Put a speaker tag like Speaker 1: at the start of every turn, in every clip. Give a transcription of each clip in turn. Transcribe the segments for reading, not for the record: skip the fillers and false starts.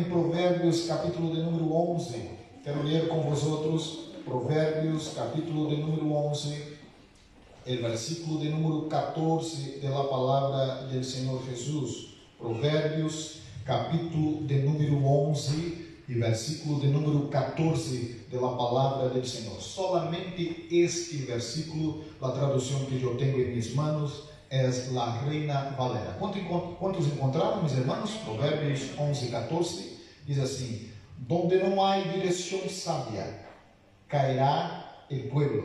Speaker 1: Provérbios, capítulo de número 11. Quero ler com vosotros Provérbios, capítulo de número 11, el versículo de número 14 de la palabra del Señor Jesús. Provérbios, capítulo de número 11 y versículo de número 14 de la palabra del Señor. Solamente este versículo, la traducción que yo tengo en mis manos, es la Reina Valera. ¿Cuántos encontraron, mis hermanos? Provérbios 11, 14, dice así: donde no hay dirección sabia, caerá el pueblo,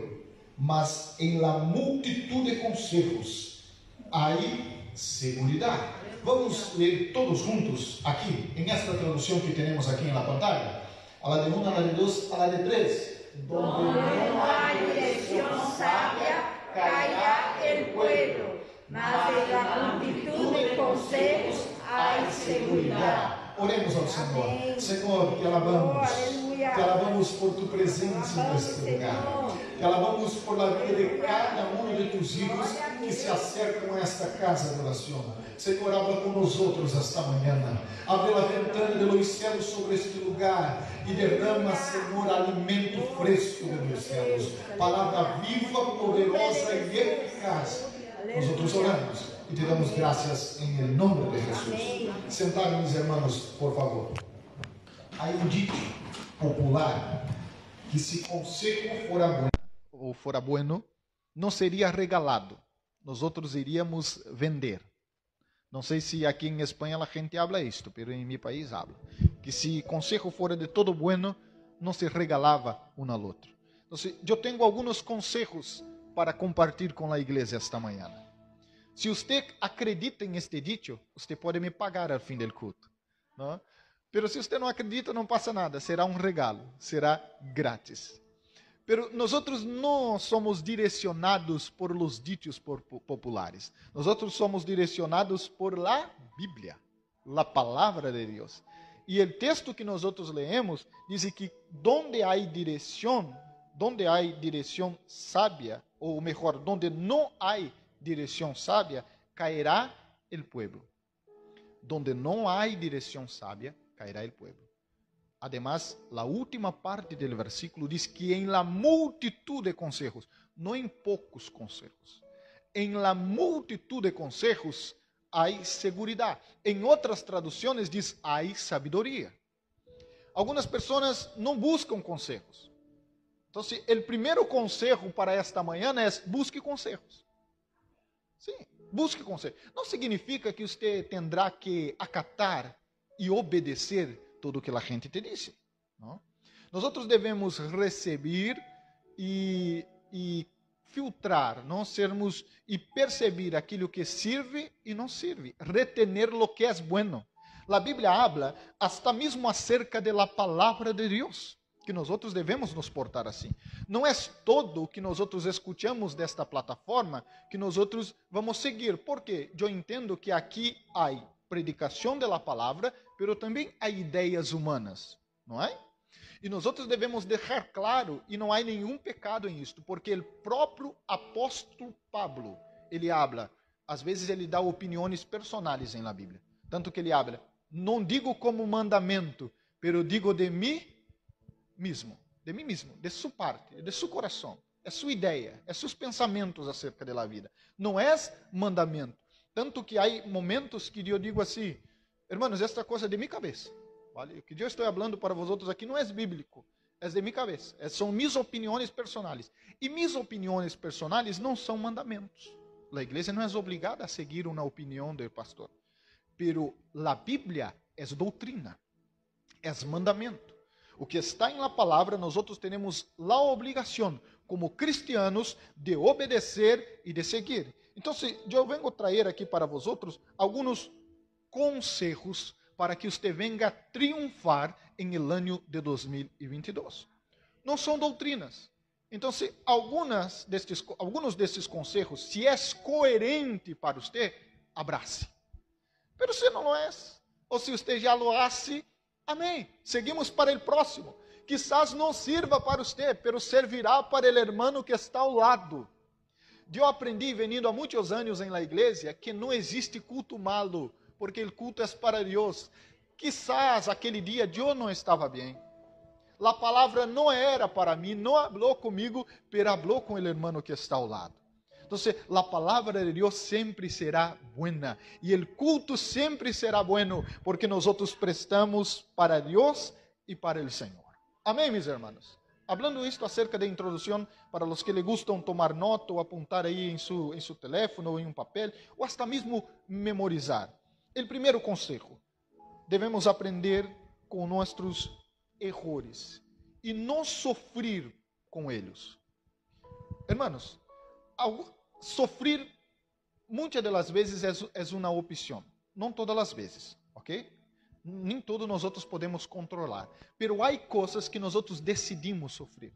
Speaker 1: mas en la multitud de consejos hay seguridad. Vamos ler todos juntos aquí, en esta traducción que tenemos aquí en la pantalla. A la de 1, a la de 2, a la de 3.
Speaker 2: Donde no hay dirección sabia, caerá el pueblo, mas en la multitud de consejos hay seguridad.
Speaker 1: Oremos ao Senhor. Senhor, te alabamos. Te alabamos por tu presencia neste lugar. Te alabamos por la vida de cada uno de tus hijos que se acercam a esta casa de oración. Senhor, habla con nosotros esta mañana. Abre la ventana de los cielos sobre este lugar y derrama, Senhor, alimento fresco de los cielos. Palabra viva, poderosa y eficaz. Nosotros oramos y te damos gracias en el nombre de Jesús. Sentados, mis hermanos, por favor. Hay un dicho popular que si consejo fuera bueno, não seria regalado. Nosotros iríamos vender. Não sei se aqui em Espanha a gente habla isto, pero em mi país habla. Que se consejo fuera de todo bueno, não se regalava um ao outro. Então, eu tenho alguns consejos para compartilhar com a igreja esta manhã. Se você acredita em este dicho, você pode me pagar ao fim do culto, não? Pero se você não acredita, não passa nada, será um regalo, será grátis. Pero nosotros não somos direcionados por los dichos populares. Nosotros somos direcionados por la Bíblia, la palavra de Deus. E o texto que nosotros leemos diz que donde hay direção sábia, ou melhor, donde não hay direção sábia, caerá el pueblo. Donde não há direção sábia, caerá el pueblo. Además, la última parte del versículo diz que en la multitud de consejos, no en pocos consejos, en la multitud de consejos hay seguridad. En otras traducciones diz hay sabiduría. Algunas personas no buscan consejos. Entonces, el primer consejo para esta mañana es busque consejos. Sim, busque conselho. Não significa que você terá que acatar e obedecer tudo o que a gente te disse. Não? Nós devemos receber e filtrar, não sermos e perceber aquilo que serve e não serve, retener lo que é bueno. A Bíblia habla hasta mesmo acerca de la palavra de Deus, que nós devemos nos portar assim. Não é todo o que nós escutamos desta plataforma que nós vamos seguir, porque eu entendo que aqui há predicação da palavra, mas também há ideias humanas, não é? E nós devemos deixar claro, e não há nenhum pecado em isto, porque o próprio apóstolo Pablo, ele habla, às vezes ele dá opiniões personais na Bíblia, tanto que ele habla, não digo como mandamento, pero digo de mim mesmo, de sua parte, de seu coração, é sua ideia, é seus pensamentos acerca da vida. Não é mandamento. Tanto que há momentos que eu digo assim, hermanos, esta coisa é de minha cabeça. Vale? O que eu estou falando para vosotros aqui não é bíblico, é de minha cabeça. São minhas opiniões personais. E minhas opiniões personais não são mandamentos. A igreja não é obrigada a seguir uma opinião do pastor. Pero a Bíblia é doutrina, é mandamento. O que está em la palavra, nós temos a obrigação, como cristianos, de obedecer e de seguir. Então, eu venho trazer aqui para vosotros alguns conselhos para que você venga a triunfar em el ano de 2022. Não são doutrinas. Então, alguns destes conselhos, se é coerente para você, abrace. Mas se não é, ou se você já lo hace, amém. Seguimos para o próximo. Quizás não sirva para você, pero servirá para o hermano que está ao lado. Eu aprendi, venindo há muitos anos em la igreja, que não existe culto malo, porque o culto é para Deus. Quizás aquele dia eu não estava bem. A palavra não era para mim, não falou comigo, pero falou com o irmão que está ao lado. Então, a palavra de Deus sempre será buena e o culto sempre será bueno, porque nós prestamos para Deus e para o Senhor. Amém, meus irmãos? Hablando isto acerca de introdução, para os que le gustam tomar nota ou apontar aí em seu teléfono ou em um papel, ou hasta mesmo memorizar. O primeiro conselho, devemos aprender com nossos errores e não sofrer com eles. Hermanos, sofrer muitas das vezes é uma opção, não todas as vezes, ok? Nem todos nós podemos controlar, pero há coisas que nós decidimos sofrer.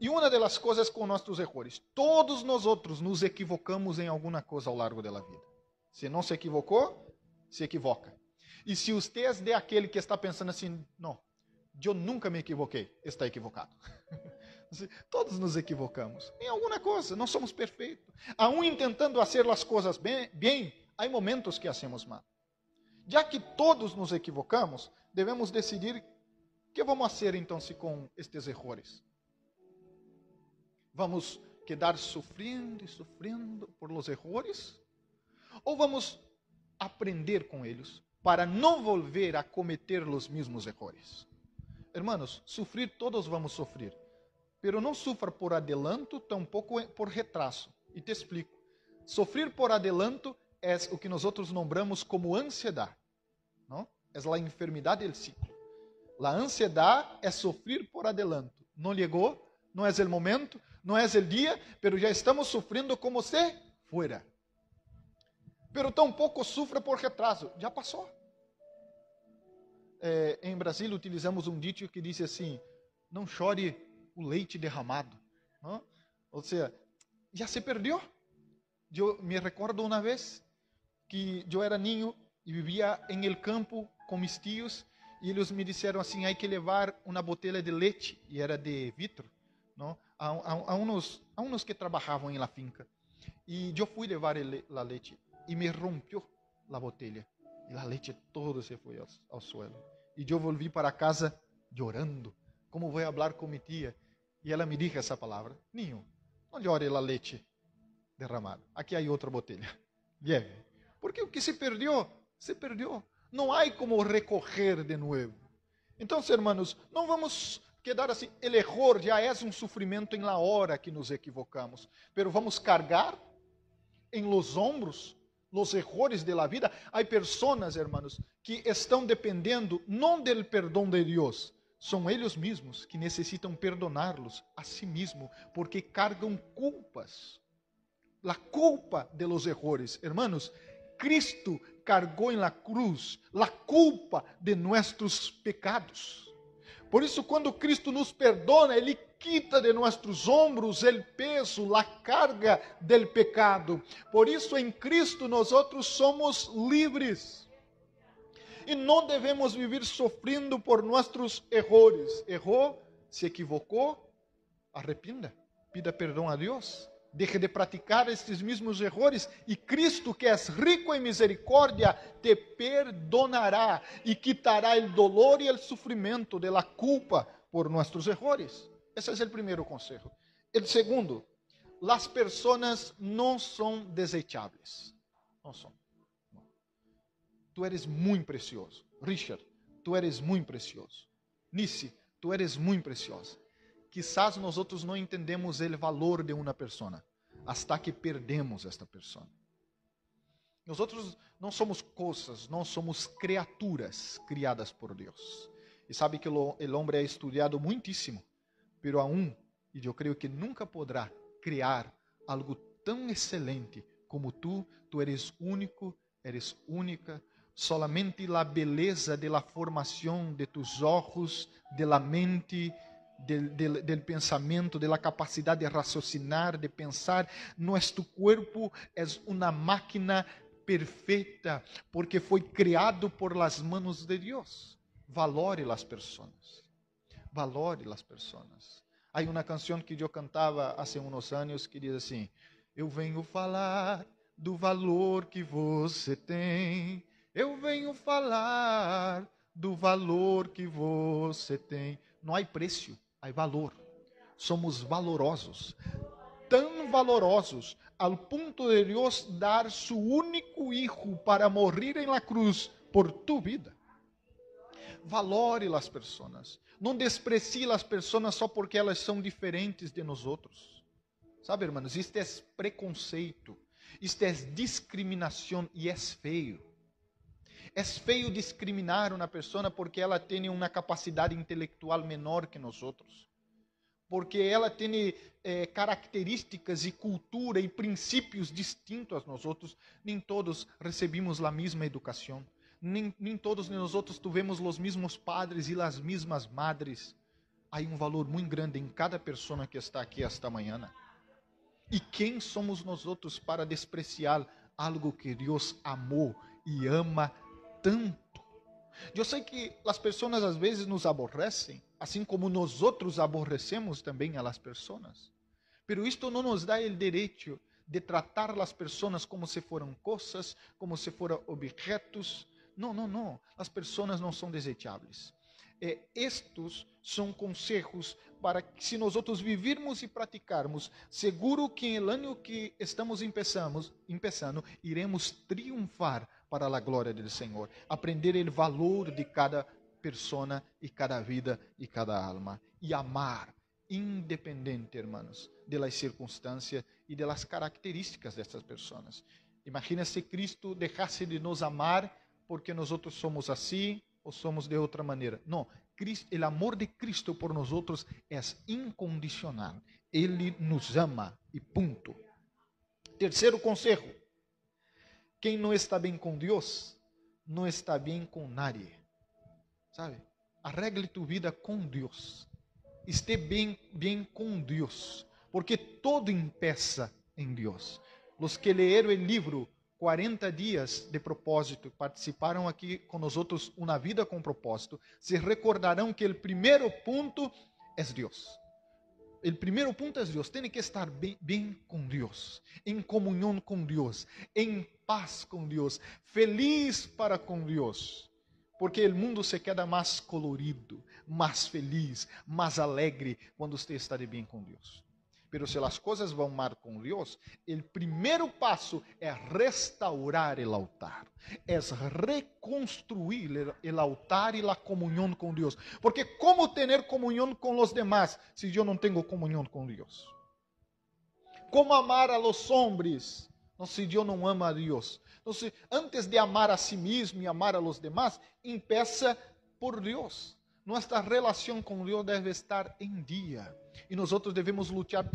Speaker 1: E uma das coisas com nossos erros, todos nós nos equivocamos em alguma coisa ao largo da vida. Se não se equivocou, se equivoca. E se você é de aquele que está pensando assim, não, eu nunca me equivoquei, está equivocado. Todos nos equivocamos em alguma coisa, não somos perfeitos. Aún tentando fazer as coisas bem, há momentos que hacemos mal. Já que todos nos equivocamos, devemos decidir o que vamos fazer então com estes erros. Vamos quedar sofrendo e sofrendo por los erros? Ou vamos aprender com eles para não volver a cometer os mesmos erros? Hermanos, sofrer todos vamos sofrer, pero não sofra por adelanto, tampouco por retraso. E te explico. Sofrer por adelanto é o que nós nombramos como ansiedade. Não? É a enfermidade do ciclo. A ansiedade é sofrer por adelanto. Não chegou, não é o momento, não é o dia, pero já estamos sofrendo como se fuera. Pero tampouco sofra por retraso. Já passou. Em Brasília utilizamos um dito que diz assim: não chore o leite derramado. Não? Ou seja, já se perdeu. Eu me recordo uma vez que eu era niño e vivia em el campo com meus tios e eles me disseram assim: há que levar uma botella de leite, e era de vidro, não? A uns que trabalhavam em la finca. E eu fui levar a leite e me rompeu a botella e a leite todo se foi ao suelo. E eu volvi para casa chorando. Como vou falar com minha tia? E ela me disse essa palavra: niño, não chore a leite derramada. Aqui há outra botella. Lleve. Porque o que se perdeu, se perdeu. Não há como recorrer de novo. Então, hermanos, não vamos quedar assim. O erro já é um sofrimento em la hora que nos equivocamos. Pero vamos cargar em los ombros los errores de la vida. Há pessoas, hermanos, que estão dependendo não do perdão de Deus. São eles mesmos que necessitam perdoná-los a si mesmos, porque cargam culpas. La culpa de los errores. Hermanos, Cristo cargou em la cruz la culpa de nossos pecados. Por isso, quando Cristo nos perdona, Ele quita de nossos ombros o peso, a carga del pecado. Por isso, em Cristo, nós somos livres. E não devemos viver sofrendo por nossos errores. Errou, se equivocou, arrependa, pida perdão a Deus. Deje de praticar estes mesmos erros e Cristo, que é rico em misericórdia, te perdonará e quitará o dolor e o sofrimento de la culpa por nossos erros. Esse é o primeiro conselho. O segundo, as pessoas não são desejáveis. Não são. Não. Tu eres muito precioso. Richard, tu eres muito precioso. Nice, tu eres muito preciosa. Quizás nós não entendemos o valor de uma pessoa, hasta que perdemos esta pessoa. Nós não somos coisas, não somos criaturas criadas por Deus. E sabe que o homem é estudado muitíssimo, pero aún, e eu creio que nunca poderá criar algo tão excelente como tu eres único, eres única. Solamente a beleza de la formação de tus ojos, de la mente, del pensamento, de la capacidade de raciocinar, de pensar. Nuestro cuerpo es una máquina perfeita, porque foi criado por las manos de Dios. Valore las personas. Valore las personas. Há uma canção que eu cantava há uns anos que diz assim: eu venho falar do valor que você tem. Eu venho falar do valor que você tem. Não há preço, há valor. Somos valorosos, tão valorosos, ao ponto de Deus dar su único hijo para morrer em la cruz por tu vida. Valore as pessoas. Não desprecie as pessoas só porque elas são diferentes de nós outros. Sabe, irmãos, isto é preconceito, isto é discriminação e é feio. É feio discriminar uma pessoa porque ela tem uma capacidade intelectual menor que nós outros. Porque ela tem características e cultura e princípios distintos a nós outros. Nem todos recebemos a mesma educação. Nem todos nós outros tivemos os mesmos padres e as mesmas madres. Há um valor muito grande em cada pessoa que está aqui esta manhã. E quem somos nós outros para despreciar algo que Deus amou e ama tanto? Eu sei que as pessoas às vezes nos aborrecem, assim como nós outros aborrecemos também a las pessoas. Pero isto não nos dá o direito de tratar as pessoas como se foram coisas, como se foram objetos. Não. As pessoas não são desejáveis. Estes são conselhos para que, se nós outros vivirmos e praticarmos, seguro que no ano que estamos começando, iremos triunfar para a glória do Senhor. Aprender o valor de cada pessoa e cada vida e cada alma. E amar, independente, hermanos, de las circunstâncias e de las características dessas pessoas. Imagina se Cristo deixasse de nos amar porque nós outros somos assim ou somos de outra maneira. Não, o amor de Cristo por nós outros é incondicional. Ele nos ama e ponto. Terceiro conselho: quem não está bem com Deus, não está bem com nadie. Sabe? Arregle tu vida com Deus. Esteja bem com Deus, porque todo empieza em Deus. Os que leram o livro 40 dias de propósito, participaram aqui com nós outros uma vida com propósito, se recordarão que o primeiro ponto é Deus. O primeiro ponto é Deus. Tem que estar bem com Deus, em comunhão com Deus, em paz com Deus, feliz para com Deus. Porque o mundo se queda mais colorido, mais feliz, mais alegre quando você está de bem com Deus. Pero se as coisas vão mal com Deus, o primeiro passo é restaurar o altar, é reconstruir o altar e a comunhão com Deus. Porque como ter comunhão com os demás se eu não tenho comunhão com Deus? Como amar a los hombres se eu não amo a Deus? Então, antes de amar a si mesmo e amar a los demás, empieza por Deus. Nossa relação com Deus deve estar em dia. E nós outros devemos lutar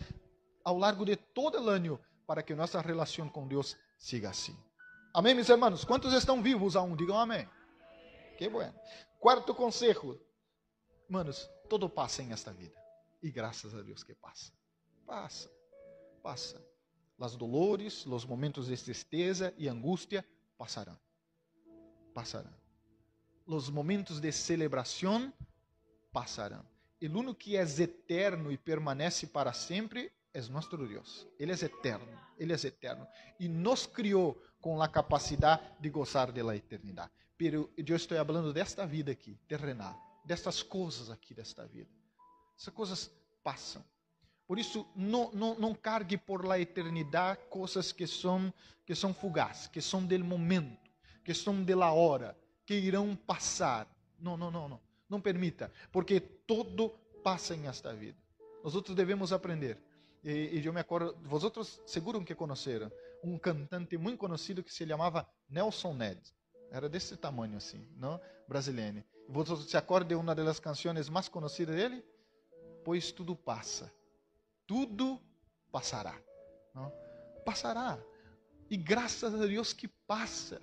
Speaker 1: ao largo de todo o ano para que nossa relação com Deus siga assim. Amém, meus irmãos? Quantos estão vivos aún? Digam amém. Que bueno. Quarto conselho. Manos, todo passa em esta vida. E graças a Deus que passa. Passa. As dolores, os momentos de tristeza e angústia passarão. Os momentos de celebração passarão. O único que é eterno e permanece para sempre é nosso Deus. Ele é eterno. E nos criou com a capacidade de gozar da eternidade. Pero eu estou falando desta vida aqui, terrenal, destas coisas aqui desta vida. Essas coisas passam. Por isso, não cargue por la eternidade coisas que são fugazes, que são del momento, que são de la hora, que irão passar. Não permita, porque todo passa em esta vida. Nós outros devemos aprender. E eu me acordo, vosotros seguro que conheceram um cantante muito conhecido que se chamava Nelson Ned. Era desse tamanho assim, não? Brasileiro. Vosotros se acordam de uma das canções mais conhecidas dele? Pois tudo passa. Tudo passará. Não? Passará. E graças a Deus que passa.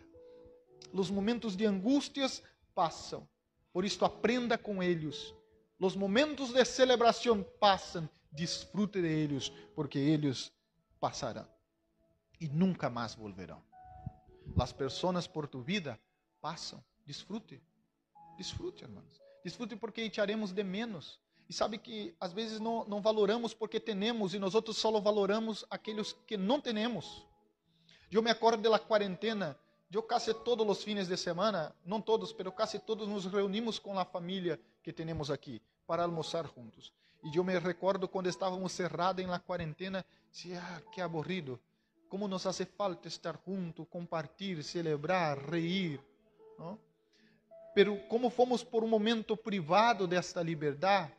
Speaker 1: Os momentos de angústias passam. Por isso aprenda com eles. Os momentos de celebração passam. Desfrute de eles, porque eles passarão. E nunca mais volverão. As pessoas por tu vida passam. Desfrute. Desfrute, irmãos. Desfrute porque echaremos de menos. E sabe que às vezes não valoramos porque temos e nós outros só valoramos aqueles que não temos. Eu me acordo da quarentena. Eu casi todos os fines de semana, não todos, mas casi todos nos reunimos com a família que temos aqui para almoçar juntos. E eu me recordo quando estávamos cerrados em la quarentena, dizia, que aburrido, como nos hace falta estar juntos, compartilhar, celebrar, reír, não? Pero como fomos por um momento privado desta liberdade,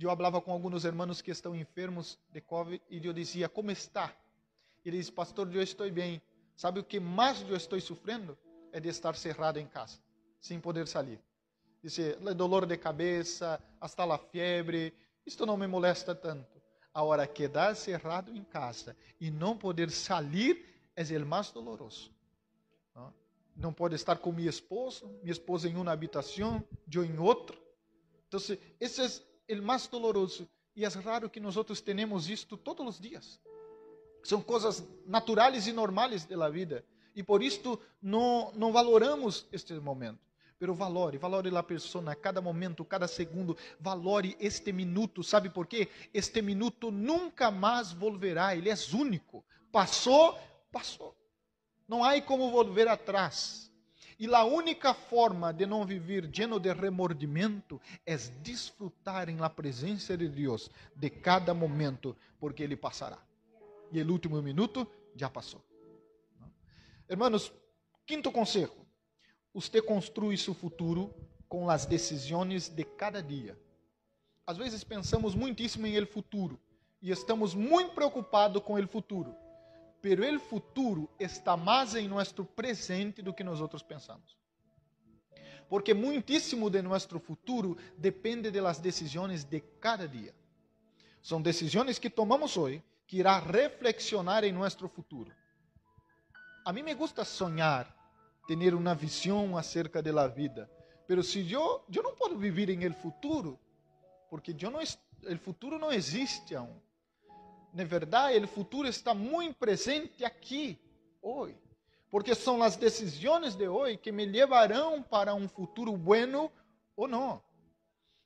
Speaker 1: eu falava com alguns irmãos que estão enfermos de COVID e eu dizia, como está? E ele disse, pastor, eu estou bem. Sabe o que mais eu estou sofrendo? É de estar cerrado em casa, sem poder sair. Dice, dolor de cabeça, hasta la fiebre, isto não me molesta tanto. Agora, quedar cerrado em casa e não poder sair é o mais doloroso. Não pode estar com minha esposa em uma habitação, eu em outra. Então, esse é o mais doloroso. E é raro que nós tenhamos isto todos os dias. São coisas naturais e normais da vida. E por isto não valoramos este momento. Pero valore a pessoa, cada momento, cada segundo. Valore este minuto. Sabe por quê? Este minuto nunca mais volverá. Ele é único. Passou, passou. Não há como volver atrás. E a única forma de não viver lleno de remordimento é desfrutar em la presença de Deus de cada momento, porque Ele passará. E o último minuto já passou. Hermanos, quinto conselho. Você construi seu futuro com as decisões de cada dia. Às vezes pensamos muitíssimo em el futuro e estamos muito preocupados com el futuro. Pero el futuro está mais em nosso presente do que nós outros pensamos. Porque muitíssimo de nosso futuro depende das decisões de cada dia. São decisões que tomamos hoje que irá reflexionar em nosso futuro. A mim me gusta sonhar, ter uma visão acerca da vida, pero se eu não posso viver em el futuro, porque el futuro não existe aún. Na verdade, o futuro está muito presente aqui, hoje, porque são as decisões de hoje que me levarão para um futuro bueno ou não.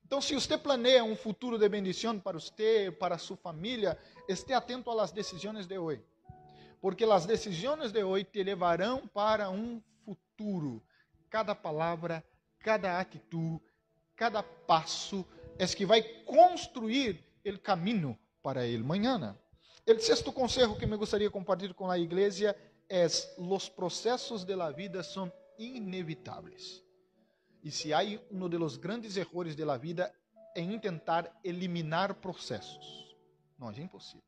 Speaker 1: Então, se você planeia um futuro de bendição para você, para sua família, esteja atento às decisões de hoje. Porque as decisões de hoje te levarão para um futuro. Cada palavra, cada atitude, cada passo é que vai construir o caminho para ele mañana. O sexto conselho que me gostaria de compartilhar com a igreja é: os processos de la vida são inevitáveis. E se há um dos grandes erros da vida é tentar eliminar processos. Não, é impossível.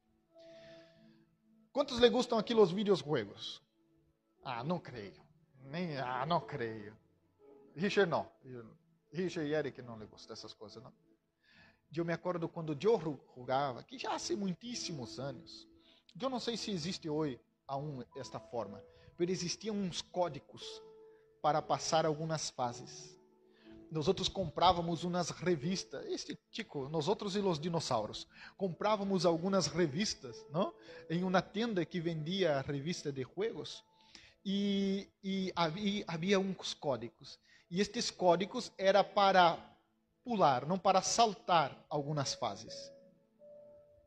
Speaker 1: Quantos le gustam aqui os videojuegos? Não creio. Não creio. Richard não. Richard e Eric não le gustam essas coisas, não. Eu me acordo quando eu jogava, que já há muitíssimos anos. Eu não sei se existe hoje aún esta forma, mas existiam uns códigos para passar algumas fases. Nós comprávamos umas revistas, nós e os dinossauros, comprávamos algumas revistas, não? Em uma tenda que vendia revista de jogos, e havia uns códigos. E estes códigos era para pular, não para saltar algumas fases.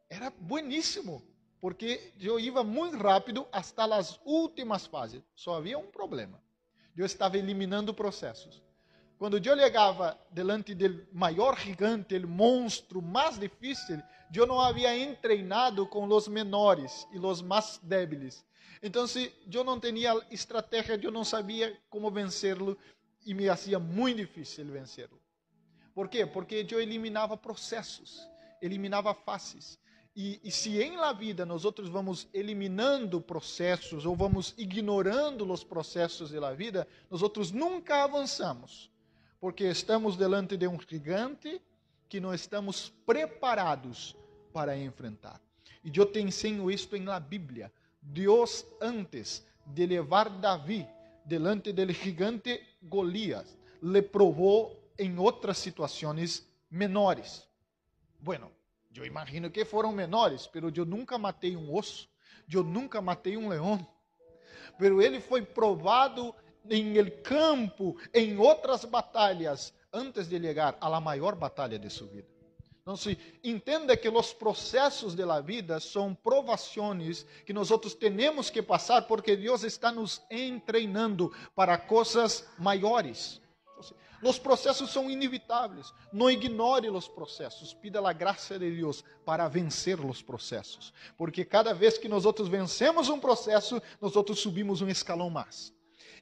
Speaker 1: Era bueníssimo, porque eu ia muito rápido até as últimas fases. Só havia um problema. Eu estava eliminando processos. Quando eu chegava delante do maior gigante, o monstro mais difícil, eu não havia treinado com os menores e os mais débiles. Então, se eu não tinha estratégia, eu não sabia como vencê-lo e me fazia muito difícil vencê-lo. Por quê? Porque eu eliminava processos, eliminava fases. E se em la vida nós vamos eliminando processos ou vamos ignorando os processos da vida, nós nunca avançamos. Porque estamos delante de um gigante que não estamos preparados para enfrentar. E eu te ensino isto em la Bíblia. Deus, antes de levar Davi delante do gigante Golias, le provou em outras situações menores. Bueno, eu imagino que foram menores, pero eu nunca matei um osso, eu nunca matei um leão. Pero ele foi provado em el campo, em outras batalhas, antes de chegar à maior batalha de sua vida. Então, entenda que os processos da vida são provações que nós temos que passar porque Deus está nos treinando para coisas maiores. Os processos são inevitáveis. Não ignore os processos. Pida a graça de Deus para vencer os processos. Porque cada vez que nós vencemos um processo, nós subimos um escalão mais.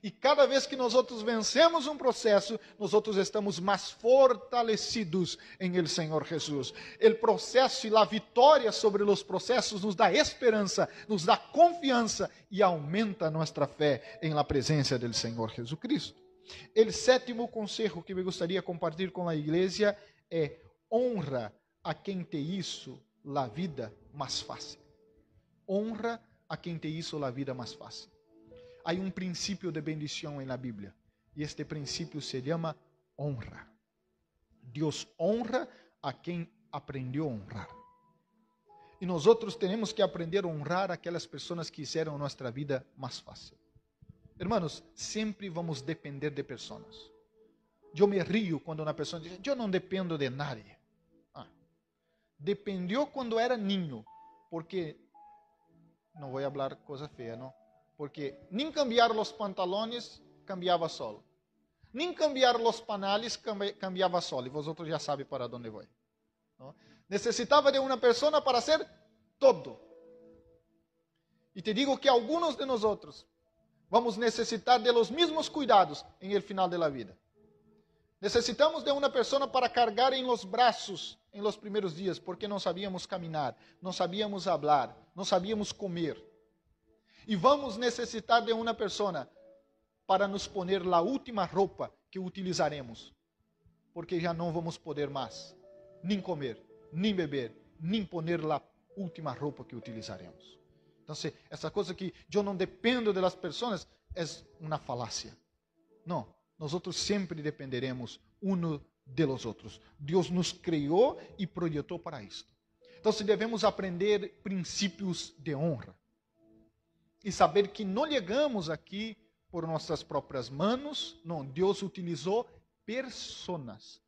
Speaker 1: E cada vez que nós vencemos um processo, nós estamos mais fortalecidos em el Senhor Jesus. O processo e a vitória sobre os processos nos dá esperança, nos dá confiança e aumenta nossa fé em la presença do Senhor Jesucristo. O sétimo conselho que me gostaria de compartilhar com a igreja é: honra a quem te hizo a vida mais fácil. Honra a quem te hizo a vida mais fácil. Há um princípio de bendição na Bíblia, e este princípio se chama honra. Deus honra a quem aprendeu a honrar. E nós temos que aprender a honrar aquelas pessoas que fizeram nossa vida mais fácil. Hermanos, sempre vamos depender de pessoas. Eu me rio quando uma pessoa diz: eu não dependo de nadie. Dependió quando era niño, porque, não vou falar coisa feia, não? Porque nem cambiar os pantalones cambiava solo. Nem cambiar os panales cambiava solo. E vosotros já sabem para onde vou. ¿No? Necessitava de uma pessoa para ser todo. E te digo que alguns de nós vamos necessitar de los mesmos cuidados em el final de la vida. Necessitamos de uma pessoa para cargar em los braços em los primeiros dias, porque não sabíamos caminhar, não sabíamos falar, não sabíamos comer. E vamos necessitar de uma pessoa para nos poner a última roupa que utilizaremos, porque já não vamos poder mais nem comer, nem beber, nem poner a última roupa que utilizaremos. Então, essa coisa que eu não dependo das pessoas é uma falácia. Não, nós sempre dependeremos uns de los outros. Deus nos criou e projetou para isto. Então, devemos aprender princípios de honra. E saber que não chegamos aqui por nossas próprias mãos. Não, Deus utilizou pessoas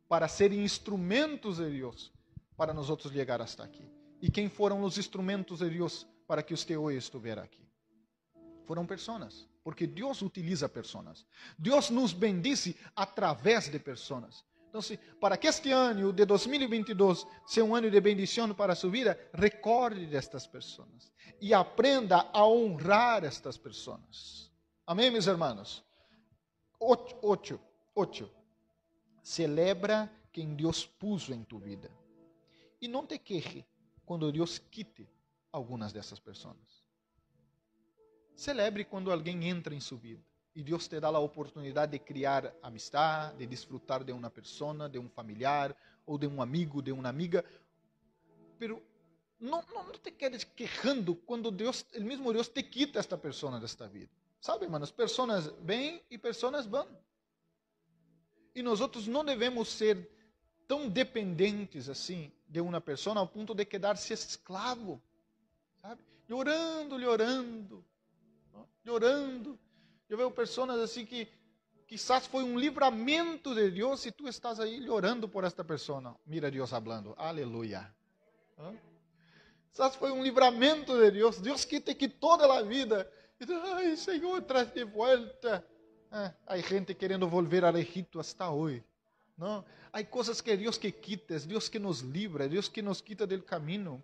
Speaker 1: para serem instrumentos de Deus para nós chegar hasta aqui. E quem foram os instrumentos de Deus para que você hoje estivesse aqui? Foram pessoas, porque Deus utiliza pessoas. Deus nos bendice através de pessoas. Então, para que este ano de 2022 seja um ano de bendição para a sua vida, recorde destas pessoas e aprenda a honrar estas pessoas. Amém, meus irmãos? 8. Celebra quem Deus puso em tu vida. E não te queje quando Deus quite algumas dessas pessoas. Celebre quando alguém entra em sua vida. E Deus te dá a oportunidade de criar amistade, de desfrutar de uma pessoa, de um familiar, ou de um amigo, de uma amiga. Pero não te quedes quejando quando Deus, o mesmo Deus te quita esta pessoa desta vida. Sabe, irmãos, pessoas vêm e pessoas vão. E nós não devemos ser tão dependentes assim de uma pessoa ao ponto de quedar-se escravo. Sabe? Llorando. Eu vejo pessoas assim que quizás foi um livramento de Deus e tu estás aí chorando por esta pessoa. Mira Deus falando. Aleluia. Quizás foi um livramento de Deus. Deus que te quitou da vida. E tu, ai, Senhor, traz de volta. Há gente querendo volver ao Egito hasta hoje. Não? Há coisas que Deus que quita, Deus que nos livra, Deus que nos quita do caminho.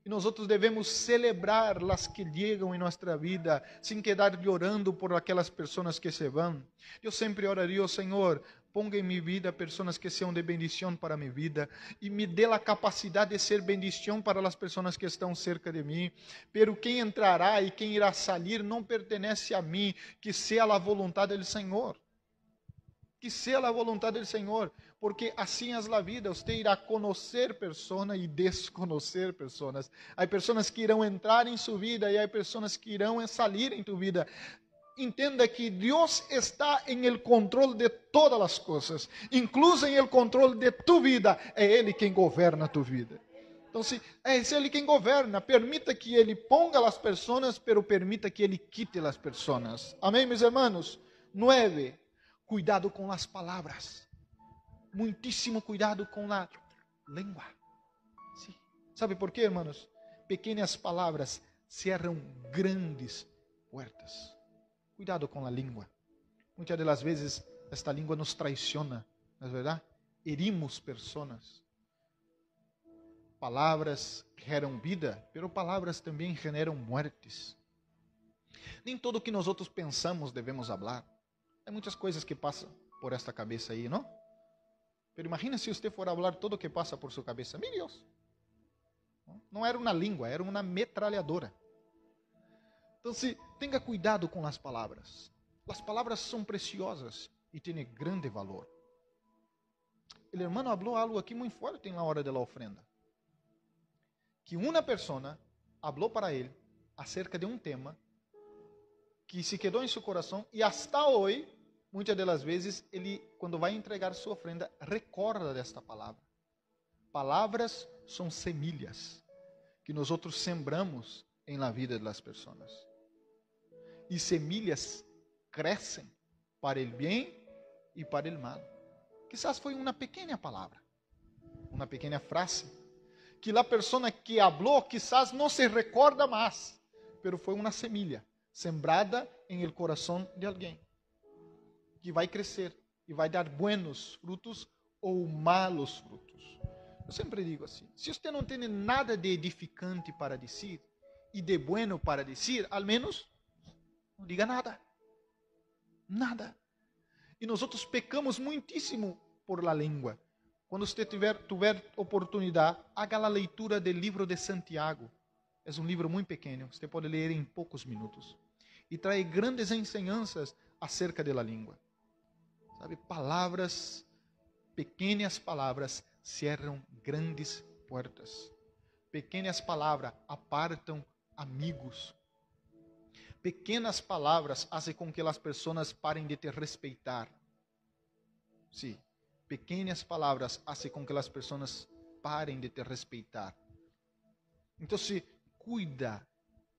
Speaker 1: E nós devemos celebrar as que chegam em nossa vida, sem quedar chorando por aquelas pessoas que se vão. Eu sempre oraria, Senhor, ponga em minha vida pessoas que sejam de bendição para minha vida e me dê a capacidade de ser bendição para as pessoas que estão cerca de mim. Pero quem entrará e quem irá sair não pertenece a mim, que seja a vontade do Senhor. Que seja a vontade do Senhor, porque assim é a vida, você irá conhecer pessoas e desconhecer pessoas. Há pessoas que irão entrar em sua vida e há pessoas que irão sair em tu vida. Entenda que Deus está em el controle de todas as coisas, incluso em el controle de tu vida. É Ele quem governa tu vida. Então, é Ele quem governa. Permita que Ele ponga as pessoas, pero permita que Ele quite as pessoas. Amém, meus irmãos? 9. Cuidado com as palavras. Muitíssimo cuidado com lengua. Sí. ¿Sabe por qué, hermanos? Pequeñas palabras cierran grandes puertas. Cuidado con la lengua. Muchas de las veces esta lengua nos traiciona, ¿no es verdad? Herimos personas. Palavras geram vida, pero palavras também generam muertes. Nem todo o que nós outros pensamos devemos falar. Há muitas coisas que passam por esta cabeça aí, não? Pero imagina se você for falar todo o que passa por sua cabeça. Meu Deus! Não era uma língua, era uma metralhadora. Então, tenha cuidado com as palavras. As palavras são preciosas e têm grande valor. O hermano falou algo aqui muito forte na hora da ofrenda. Que uma pessoa falou para ele acerca de um tema que se quedou em seu coração e hasta hoje, muitas das vezes, ele, quando vai entregar sua ofrenda, recorda desta palavra. Palavras são semilhas que nós outros sembramos em la vida das pessoas. E semilhas crescem para o bem e para o mal. Quizás foi uma pequena palavra, uma pequena frase, que a pessoa que falou quizás não se recorda mais, pero foi uma semilha sembrada em el coração de alguém, que vai crescer e vai dar buenos frutos ou malos frutos. Eu sempre digo assim, se você não tem nada de edificante para dizer e de bueno para dizer, al menos não diga nada. Nada. E nós outros pecamos muitíssimo por la língua. Quando você tiver oportunidade, haga a leitura do livro de Santiago. É um livro muito pequeno, você pode ler em poucos minutos. E traz grandes ensinanças acerca da língua. Sabe, palavras, pequenas palavras, cerram grandes portas. Pequenas palavras apartam amigos. Pequenas palavras fazem com que as pessoas parem de te respeitar. Sim, pequenas palavras fazem com que as pessoas parem de te respeitar. Então, cuida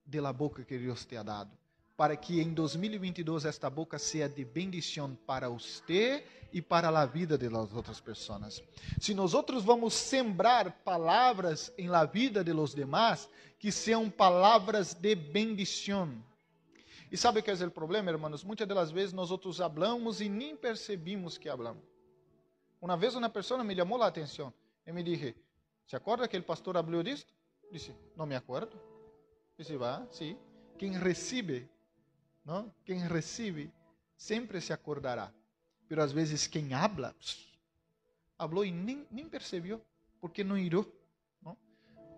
Speaker 1: da boca que Deus te ha dado, para que em 2022 esta boca seja de bendição para você e para a vida das outras pessoas. Se nós outros vamos sembrar palavras em la vida de los demás, que sejam palavras de bendição. E sabe o que é o problema, irmãos? Muitas das vezes nós outros hablamos e nem percebimos que hablamos. Uma vez uma pessoa me chamou a atenção e me disse: ¿se acorda que o pastor falou disto? Disse: não me acuerdo. Disse: va, sim. Quem recebe, não? Quem recebe sempre se acordará. Pero às vezes quem habla, falou e nem percebeu, porque não irou. Não?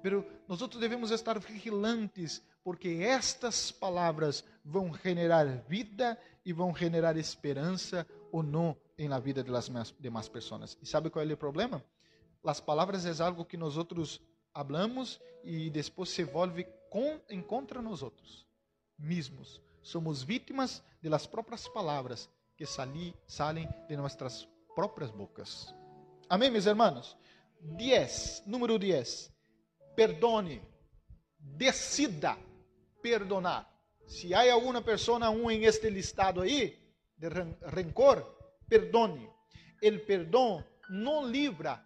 Speaker 1: Pero nós outros devemos estar vigilantes, porque estas palavras vão generar vida e vão generar esperança ou não em la vida das demais pessoas. E sabe qual é o problema? As palavras é algo que nós outros hablamos e depois se volve em contra nós outros mesmos. Somos vítimas de las próprias palavras que salem de nossas próprias bocas. Amém, meus irmãos? 10, número 10. Perdone. Decida perdonar. Se há alguma pessoa em este listado aí de rencor, perdone. El perdão não livra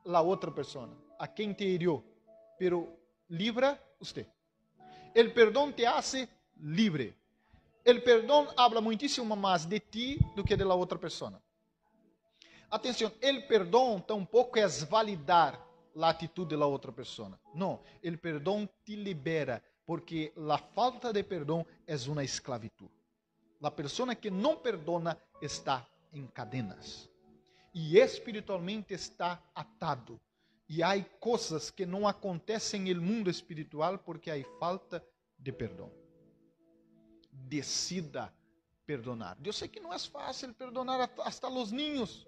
Speaker 1: a outra pessoa, a quem te hirió, pero livra você. El perdão te hace livre. El perdão habla muitíssimo mais de ti do que de la outra pessoa. Atenção, el perdão tampouco é validar a atitude de la outra pessoa. Não, el perdão te libera, porque a falta de perdão é uma esclavitud. A pessoa que não perdona está em cadenas e espiritualmente está atado. E há coisas que não acontecem no mundo espiritual porque há falta de perdão. Decida perdonar. Eu sei que não é fácil perdonar hasta os ninhos.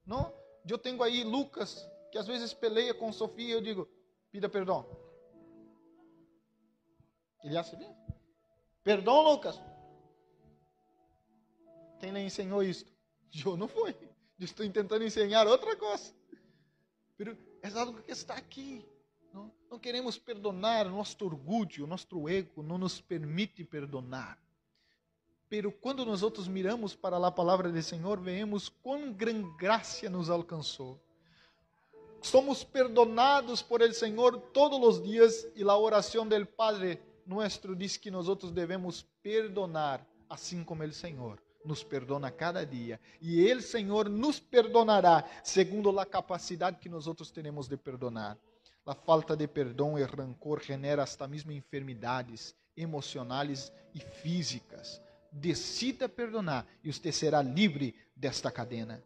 Speaker 1: Não? Eu tenho aí Lucas, que às vezes peleia com Sofia, eu digo: pida perdão. Ele acha bem? Perdão, Lucas. Quem lhe ensinou isso? Eu não fui. Eu estou tentando ensinar outra coisa. Mas é algo que está aqui. Não queremos perdonar, nosso orgulho, nosso ego não nos permite perdonar. Pero quando nós outros miramos para a palavra do Senhor, vemos quão grande graça nos alcançou. Somos perdonados por el Senhor todos os dias e a oração del Padre nuestro diz que nós devemos perdonar, assim como o Senhor nos perdona cada dia. E el Senhor nos perdonará segundo a capacidade que nós temos de perdonar. A falta de perdão e rancor genera hasta mesmo enfermidades emocionais e físicas. Decida perdonar e você será livre desta cadena.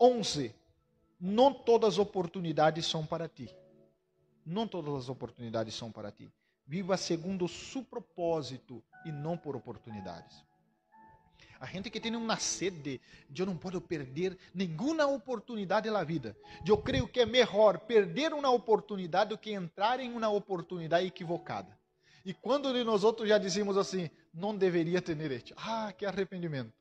Speaker 1: 11. Não todas as oportunidades são para ti. Não todas as oportunidades são para ti. Viva segundo seu propósito e não por oportunidades. A gente que tem uma sede, eu não posso perder nenhuma oportunidade na vida. Eu creio que é melhor perder uma oportunidade do que entrar em uma oportunidade equivocada. E quando nós já dizemos assim, não deveria ter este. Que arrependimento.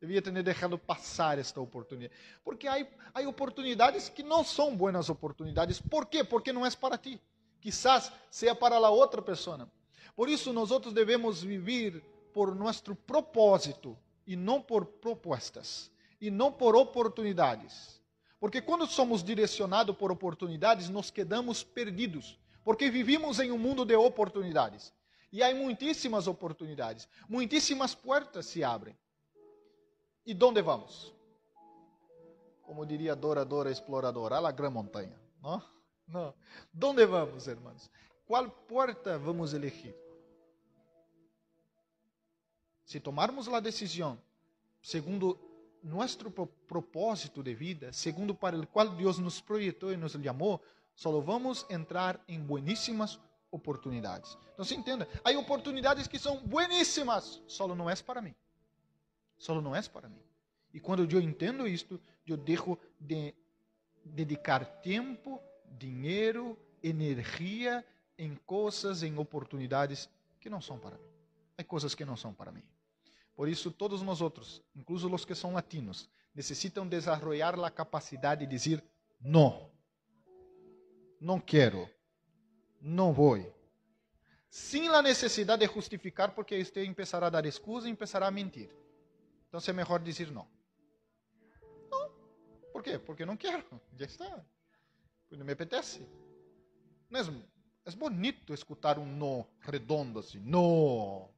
Speaker 1: Devia ter deixado passar esta oportunidade. Porque há oportunidades que não são boas oportunidades. Por quê? Porque não é para ti. Quizás seja para a outra pessoa. Por isso, nós devemos viver por nosso propósito e não por propostas. E não por oportunidades. Porque quando somos direcionados por oportunidades, nos quedamos perdidos. Porque vivimos em um mundo de oportunidades. E há muitíssimas oportunidades. Muitíssimas portas se abrem. E onde vamos? Como diria Dora Dora Exploradora, a la gran montanha. Não? Não. Onde vamos, irmãos? Qual porta vamos elegir? Se tomarmos a decisão segundo nosso propósito de vida, segundo para o qual Deus nos projetou e nos chamou, só vamos entrar em bueníssimas oportunidades. Então, se entenda, há oportunidades que são bueníssimas, só não é para mim. Só não é para mim. E quando eu entendo isto, eu deixo de dedicar tempo, dinheiro, energia em coisas, em oportunidades que não são para mim. Há coisas que não são para mim. Por isso, todos nós outros, incluso os que são latinos, necessitam desenvolver a capacidade de dizer não. Não quero. Não vou. Sem a necessidade de justificar, porque você começará a dar excusa e começará a mentir. Então, é melhor dizer não. Não. Por quê? Porque não quero. Já está. Não me apetece. Não é bonito escutar um não redondo assim. Não.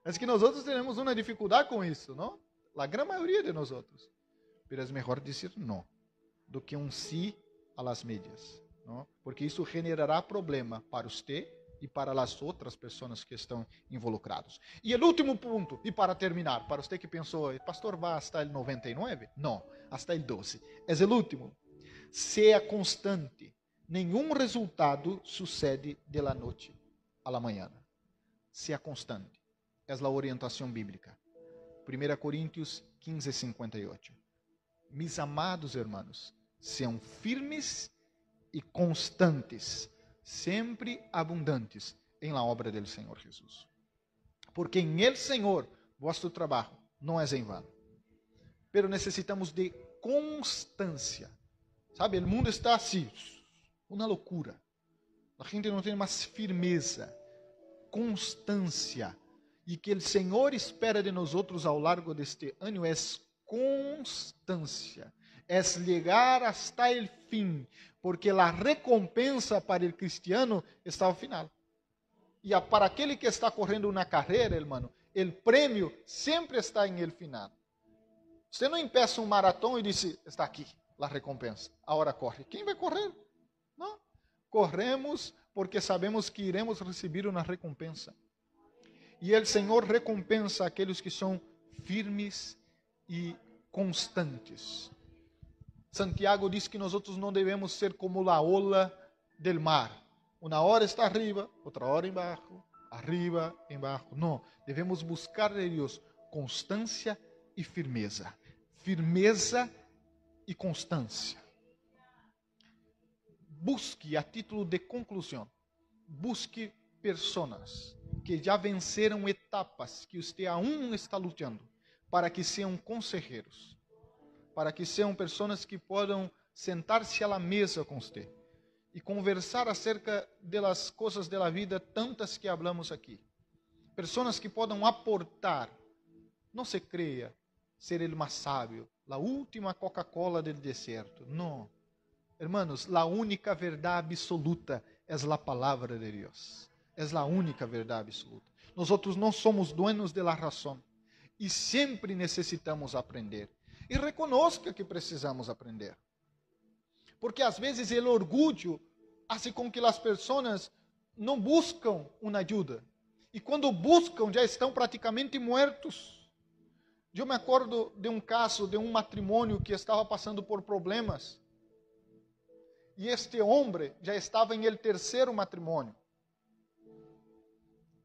Speaker 1: É que nós outros temos uma dificuldade com isso, não? A grande maioria de nós outros. Mas é melhor dizer não do que um sim a las medias, não? Porque isso generará problema para você e para as outras pessoas que estão involucradas. E o último ponto, e para terminar, para você que pensou, pastor, vai hasta o 99? Não, hasta o 12. É o último. Seja constante. Nenhum resultado sucede de la noite a la manhã. Seja constante. É a orientação bíblica. 1 Coríntios 15, 58. Mis amados hermanos, sejam firmes e constantes, sempre abundantes em la obra del Senhor Jesus. Porque em el Senhor, vosso trabalho não é em vão. Pero necessitamos de constância. Sabe, o mundo está assim, uma loucura. A gente não tem mais firmeza, constância. E que o Senhor espera de nós outros ao largo deste ano é constância. É chegar hasta el fim, porque a recompensa para o cristiano está ao final. E para aquele que está correndo uma carreira, hermano, o prêmio sempre está em el final. Você não empeça um maratão e diz, está aqui a recompensa. Agora corre. Quem vai correr? Não. Corremos porque sabemos que iremos receber uma recompensa. E o Senhor recompensa aqueles que são firmes e constantes. Santiago diz que nós outros não devemos ser como a ola del mar. Uma hora está arriba, outra hora embaixo, arriba, embaixo. Não, devemos buscar de Deus constância e firmeza. Firmeza e constância. Busque, a título de conclusão, busque pessoas que já venceram etapas que você aún está lutando, para que sejam conselheiros, para que sejam pessoas que possam sentar-se à mesa com você e conversar acerca das coisas da vida, tantas que hablamos aqui. Pessoas que possam aportar. Não se creia ser o mais sábio, a última Coca-Cola do deserto. Não. Hermanos, la única verdad absoluta es la palabra de Dios. Es la única verdad absoluta. Nosotros no somos dueños de la razón. E sempre necessitamos aprender. E reconozca que precisamos aprender. Porque às vezes o orgulho faz com que as pessoas não buscam uma ajuda. E quando buscam, já estão praticamente mortos. Eu me acordo de um caso de um matrimônio que estava passando por problemas. E este homem já estava em el terceiro matrimônio.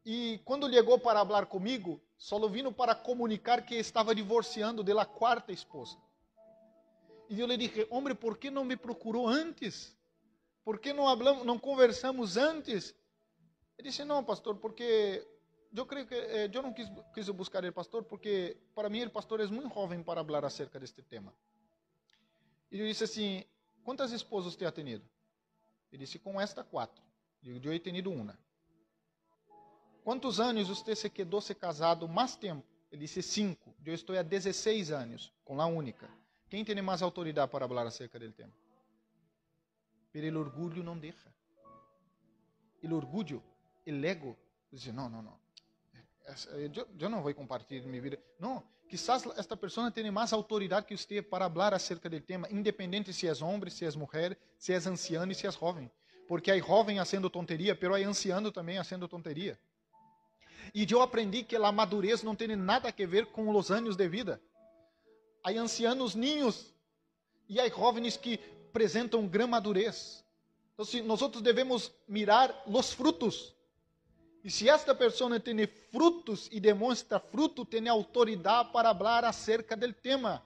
Speaker 1: E quando chegou para falar comigo, só vino para comunicar que estava divorciando de la quarta esposa. E eu lhe dije, homem, ¿por que não me procurou antes? ¿Por que não conversamos antes? Ele disse, não, pastor, porque eu creio que eu não quis buscar o pastor, porque para mim o pastor é muito jovem para falar acerca deste tema. E eu disse assim, quantas esposas você ha tenido? Ele disse, com esta 4. Eu he tenido uma. Quantos anos você se quedou se casado mais tempo? Ele disse 5. Eu estou há 16 anos com a única. Quem tem mais autoridade para falar acerca do tema? Pero o orgulho não deixa. O orgulho, o ego, diz, não. Eu não vou compartilhar minha vida. Não, quizás esta pessoa tenha mais autoridade que você para falar acerca do tema, independente se é homem, se é mulher, se é anciano e se é jovem. Porque há jovem fazendo tonteria, pero há anciano também fazendo tonteria. E eu aprendi que a madurez não tem nada a ver com os anos de vida. Há ancianos ninhos e há jovens que apresentam grande madurez. Então, nós devemos mirar os frutos. E se esta pessoa tem frutos e demonstra fruto, tem autoridade para falar acerca do tema.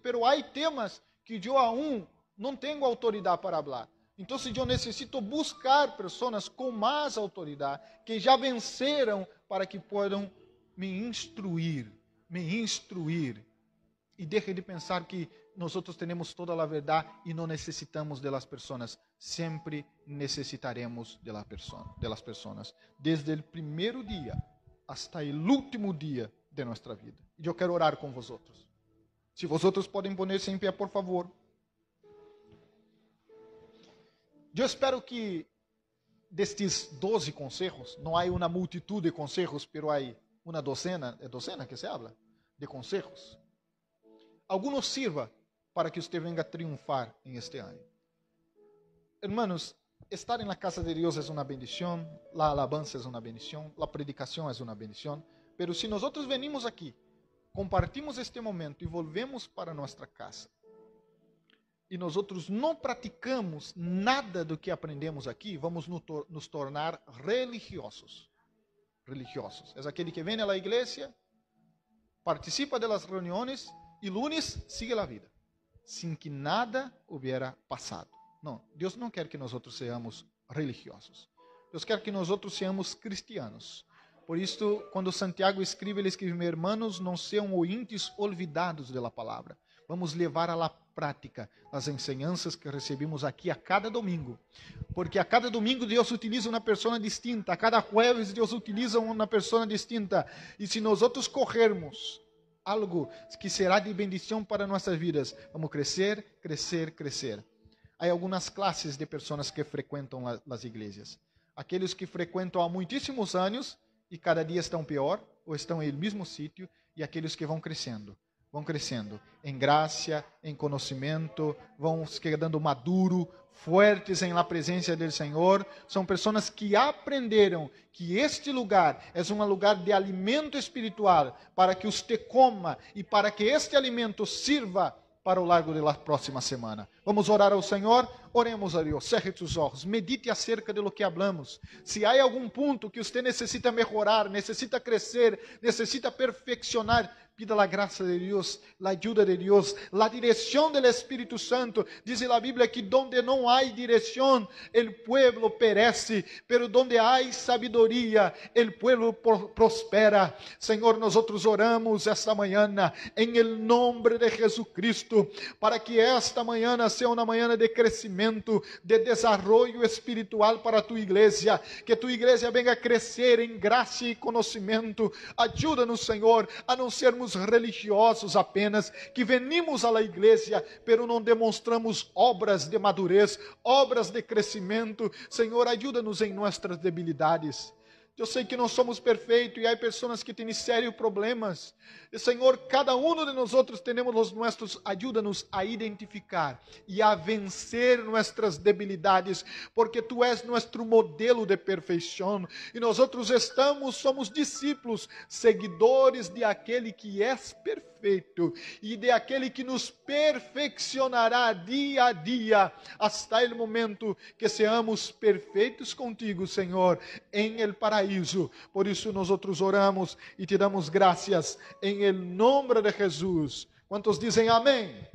Speaker 1: Pero há temas que eu aún não tenho autoridade para falar. Então, eu necessito buscar pessoas com mais autoridade, que já venceram, para que possam me instruir. E deixe de pensar que nós temos toda a verdade e não necessitamos das pessoas. Sempre necessitaremos das pessoas. Desde o primeiro dia hasta o último dia de nossa vida. E eu quero orar com vosotros. Se vosotros podem poner-se em pé, por favor. Eu espero que destes 12 conselhos, não há uma multitud de conselhos, pero há uma docena, é docena que se habla, de conselhos. Algunos sirva para que você venga a triunfar em este ano. Hermanos, estar na casa de Deus é uma bendição, a alabanza é uma bendição, a predicação é uma bendição, pero se nós venimos aqui, compartimos este momento e volvemos para nossa casa, e nós não praticamos nada do que aprendemos aqui, vamos nos tornar religiosos. É aquele que vem à igreja, participa das reuniões e lunes sigue a vida, sem que nada hubiera passado. Não, Deus não quer que nós sejamos religiosos. Deus quer que nós sejamos cristianos. Por isso, quando Santiago escreve, ele escreve, hermanos, não sejam ouvintes olvidados da palavra. Vamos levar à prática as enseñanças que recebemos aqui a cada domingo. Porque a cada domingo Deus utiliza uma pessoa distinta. A cada jueves Deus utiliza uma pessoa distinta. E se nós corrermos algo que será de bendição para nossas vidas, vamos crescer. Há algumas classes de pessoas que frequentam as igrejas. Aqueles que frequentam há muitíssimos anos e cada dia estão pior, ou estão no mesmo sítio, e aqueles que vão crescendo em graça, em conhecimento, vão quedando maduro, fuertes em la presença do Senhor. São pessoas que aprenderam que este lugar é um lugar de alimento espiritual para que você coma e para que este alimento sirva para o largo da próxima semana. Vamos orar ao Senhor? Oremos a Deus. Cerre seus olhos. Medite acerca de lo que hablamos. Se há algum ponto que você necessita melhorar, necessita crescer, necessita perfeccionar, pida a graça de Deus, a ajuda de Deus, a direção do Espírito Santo. Diz a Bíblia que donde não há direção, o pueblo perece, pero donde há sabedoria, o pueblo prospera. Senhor, nós oramos esta manhã em el nome de Jesucristo, para que esta manhã seja uma manhã de crescimento, de desarrollo espiritual para tu igreja, que tu igreja venga a crescer em graça e conhecimento. Ajuda-nos, Senhor, a não ser sermos religiosos apenas, que venimos à igreja, pero não demonstramos obras de madurez, obras de crescimento. Senhor, ajuda-nos em nossas debilidades. Eu sei que não somos perfeitos e há pessoas que têm sérios problemas. E, Senhor, cada um de nós temos os nossos, ajuda-nos a identificar e a vencer nossas debilidades, porque Tu és nosso modelo de perfeição e nós somos discípulos, seguidores de aquele que é perfeito e de aquele que nos perfeccionará dia a dia, hasta o momento que seamos perfeitos contigo, Senhor, em el paraíso. Por isso nós oramos e te damos graças em el nome de Jesus. Quantos dizem amém?